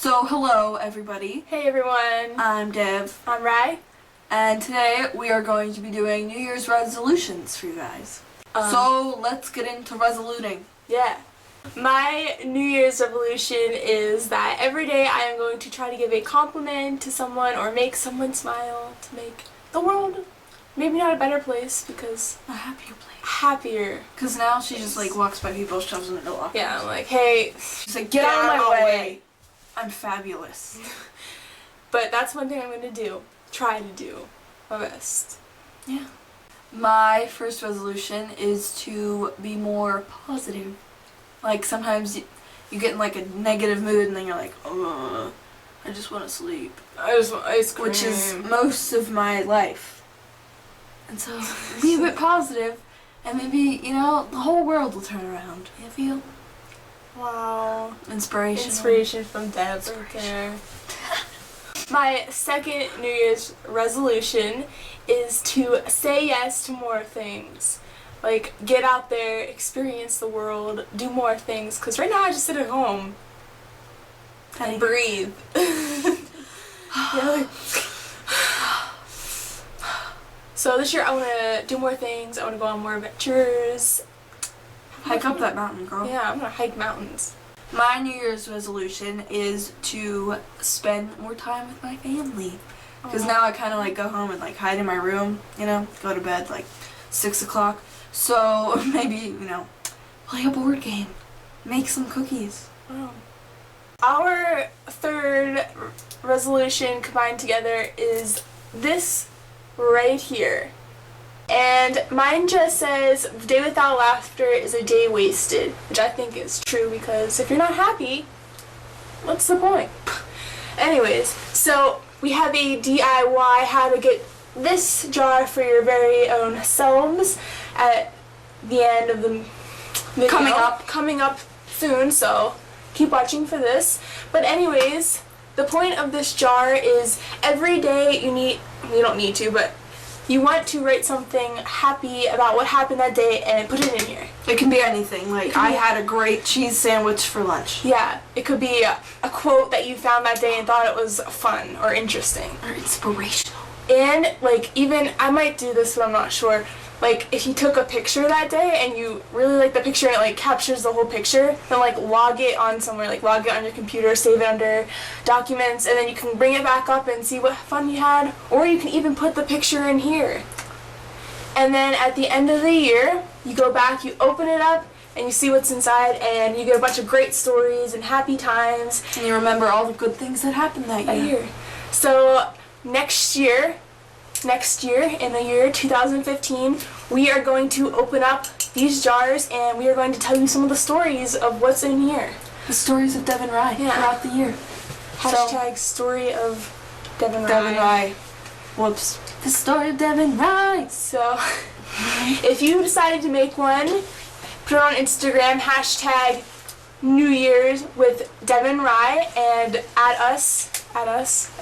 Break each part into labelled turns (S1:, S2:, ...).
S1: So hello everybody.
S2: Hey everyone.
S1: I'm Dev.
S2: I'm Rai.
S1: And today we are going to be doing New Year's resolutions for you guys. So let's get into resoluting.
S2: Yeah. My New Year's resolution is that every day I am going to try to give a compliment to someone or make someone smile to make the world maybe not a better place because
S1: A happier place.
S2: Happier.
S1: Because now she just like walks by people, shoves them in the locker.
S2: Yeah, I'm like, hey,
S1: She's like, get out of my way. I'm fabulous.
S2: But that's one thing I'm going to do. Try to do my best.
S1: Yeah. My first resolution is to be more positive. Like sometimes you get in like a negative mood and then you're like, I just want to sleep.
S2: I just want ice cream.
S1: Which is most of my life. And so be a bit positive and maybe, you know, the whole world will turn around. You feel?
S2: Wow.
S1: Inspiration
S2: from Dev right there. My second New Year's resolution is to say yes to more things. Like, get out there, experience the world, do more things. Because right now I just sit at home and breathe. Yeah, like, so this year I want to do more things. I want to go on more adventures.
S1: Hike up that mountain, girl.
S2: Yeah, I'm going to hike mountains.
S1: My New Year's resolution is to spend more time with my family. Because now I kind of like go home and like hide in my room, you know, go to bed like 6 o'clock. So maybe, you know, play a board game, make some cookies.
S2: Oh. Our third resolution combined together is this right here. And mine just says, "The day without laughter is a day wasted," which I think is true because if you're not happy, what's the point? Anyways, so we have a DIY how to get this jar for your very own selves at the end of the video. Coming up soon, so keep watching for this. But anyways, the point of this jar is every day you don't need to, but you want to write something happy about what happened that day and put it in here.
S1: It can be anything. Like, I had a great cheese sandwich for lunch.
S2: Yeah, it could be a quote that you found that day and thought it was fun or interesting.
S1: Or inspirational.
S2: And, like, even, I might do this, but I'm not sure. Like, if you took a picture that day and you really like the picture and it, like, captures the whole picture, then, like, log it on somewhere. Like, log it on your computer, save it under documents, and then you can bring it back up and see what fun you had. Or you can even put the picture in here. And then at the end of the year, you go back, you open it up, and you see what's inside, and you get a bunch of great stories and happy times.
S1: And you remember all the good things that happened that year.
S2: So, next year, in the year 2015, we are going to open up these jars and we are going to tell you some of the stories of what's in here.
S1: The stories of devNrei throughout the year.
S2: Hashtag story of devNrei.
S1: devNrei. Whoops. The story of devNrei.
S2: So, if you decided to make one, put it on Instagram, hashtag New Year's with devNrei, and add us. Okay?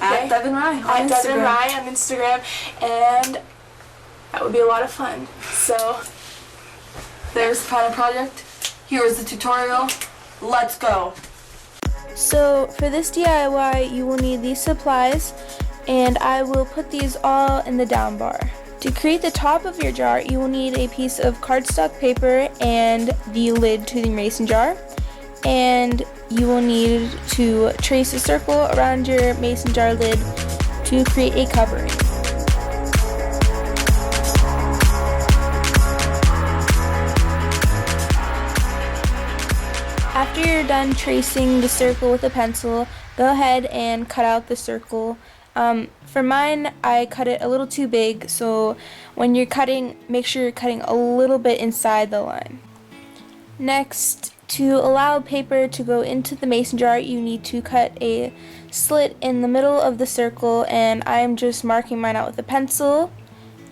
S1: At devNrei on Instagram.
S2: At devNrei on Instagram, and that would be a lot of fun. So,
S1: there's the final project. Here is the tutorial. Let's go.
S3: So for this DIY, you will need these supplies, and I will put these all in the down bar. To create the top of your jar, you will need a piece of cardstock paper and the lid to the mason jar. And you will need to trace a circle around your mason jar lid to create a covering. After you're done tracing the circle with a pencil, go ahead and cut out the circle. For mine, I cut it a little too big, so when you're cutting, make sure you're cutting a little bit inside the line. Next, to allow paper to go into the mason jar, you need to cut a slit in the middle of the circle, and I'm just marking mine out with a pencil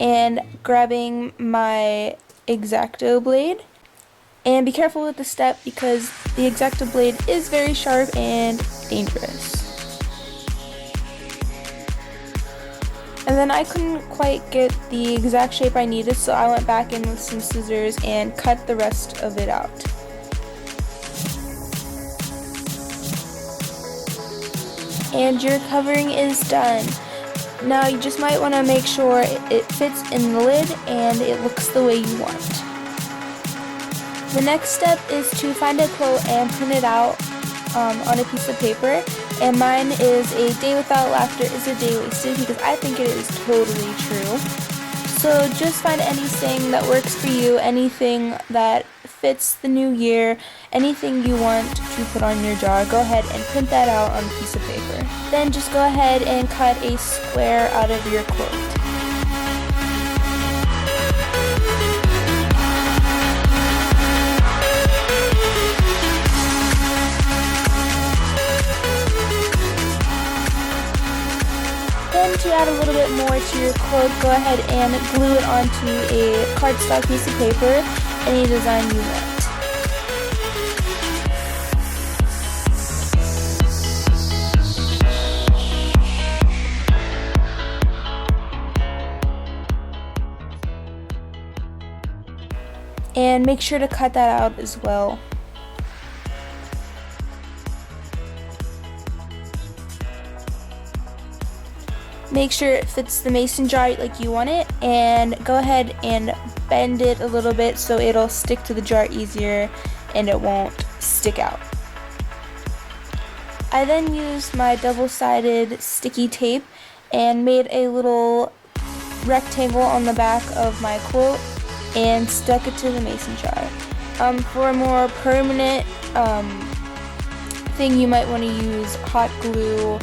S3: and grabbing my exactoblade. And be careful with the step because the exactoblade is very sharp and dangerous. And then I couldn't quite get the exact shape I needed, so I went back in with some scissors and cut the rest of it out. And your covering is done. Now you just might want to make sure it fits in the lid and it looks the way you want. The next step is to find a quote and print it out on a piece of paper. And mine is "A day without laughter is a day wasted," because I think it is totally true. So just find any saying that works for you, anything that fits the new year, anything you want to put on your jar. Go ahead and print that out on a piece of paper. Then just go ahead and cut a square out of your quote. Then to add a little bit more to your quote, go ahead and glue it onto a cardstock piece of paper, any design you want. And make sure to cut that out as well. Make sure it fits the mason jar like you want it, and go ahead and bend it a little bit so it'll stick to the jar easier and it won't stick out. I then used my double-sided sticky tape and made a little rectangle on the back of my quote and stuck it to the mason jar. For a more permanent thing, you might want to use hot glue,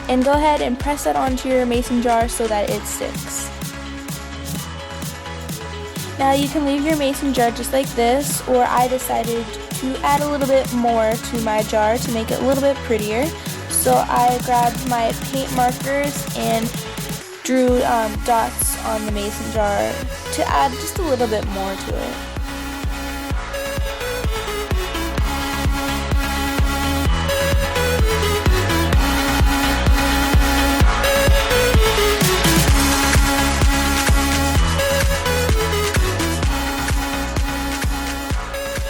S3: and go ahead and press that onto your mason jar so that it sticks. Now you can leave your mason jar just like this, or I decided to add a little bit more to my jar to make it a little bit prettier. So I grabbed my paint markers and drew dots on the mason jar to add just a little bit more to it.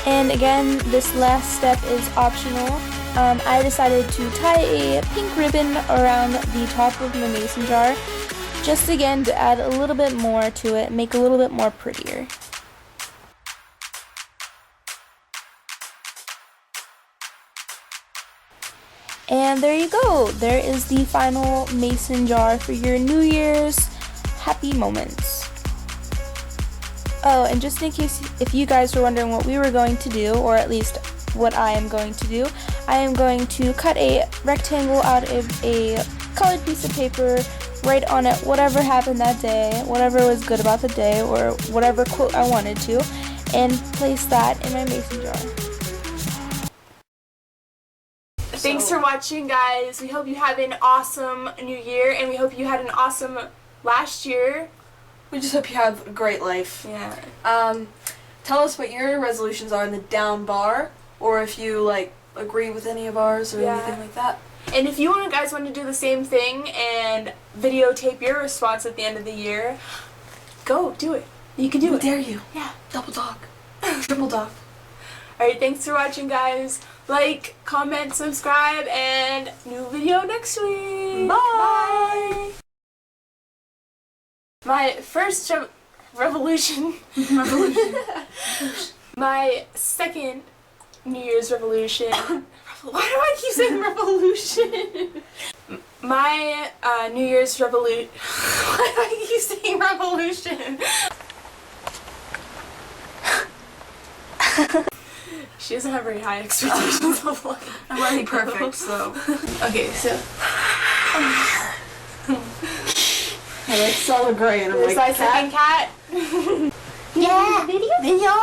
S3: And again, this last step is optional. I decided to tie a pink ribbon around the top of my mason jar, just again to add a little bit more to it, make it a little bit more prettier. And there you go. There is the final mason jar for your New Year's happy moments. Oh, and just in case if you guys were wondering what we were going to do, or at least what I am going to do, I am going to cut a rectangle out of a colored piece of paper, write on it whatever happened that day, whatever was good about the day, or whatever quote I wanted to, and place that in my mason jar.
S2: Thanks for watching, guys. We hope you have an awesome new year, and we hope you had an awesome last year.
S1: We just hope you have a great life.
S2: Yeah.
S1: Tell us what your resolutions are in the down bar, or if you like agree with any of ours or anything like that.
S2: And if you guys want to do the same thing and videotape your response at the end of the year, go do it. You can do it.
S1: Dare you?
S2: Yeah.
S1: Double dog. Triple dog.
S2: Alright, thanks for watching, guys. Like, comment, subscribe, and new video next week.
S1: Bye.
S2: My first revolution. My second New Year's revolution. Why do I keep saying revolution? My New Year's revolution. Why do I keep saying revolution? She doesn't have very high expectations of life.
S1: I'm already perfect, so.
S2: Okay, so.
S1: I like celebrate, and I'm
S2: There's
S1: like,
S2: my second cat.
S4: Yeah, video.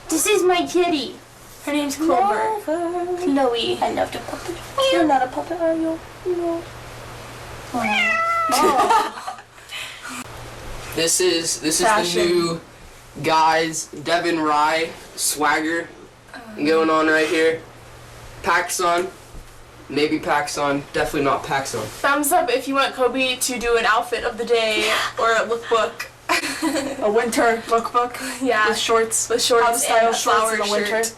S4: This is my kitty.
S2: Her name's Clover. Chloe.
S4: I love the puppet.
S3: You're not a puppet, are you? No.
S2: Oh.
S5: This is
S1: Fashion.
S5: the new guys devNrei swagger going on right here. Paxson, maybe Paxson, definitely not Paxson.
S2: Thumbs up if you want Kobe to do an outfit of the day or a lookbook.
S1: a winter lookbook
S2: Yeah.
S1: with shorts.
S2: With shorts
S1: How to style
S2: and a
S1: shorts
S2: flower
S1: in the winter.
S2: shirt.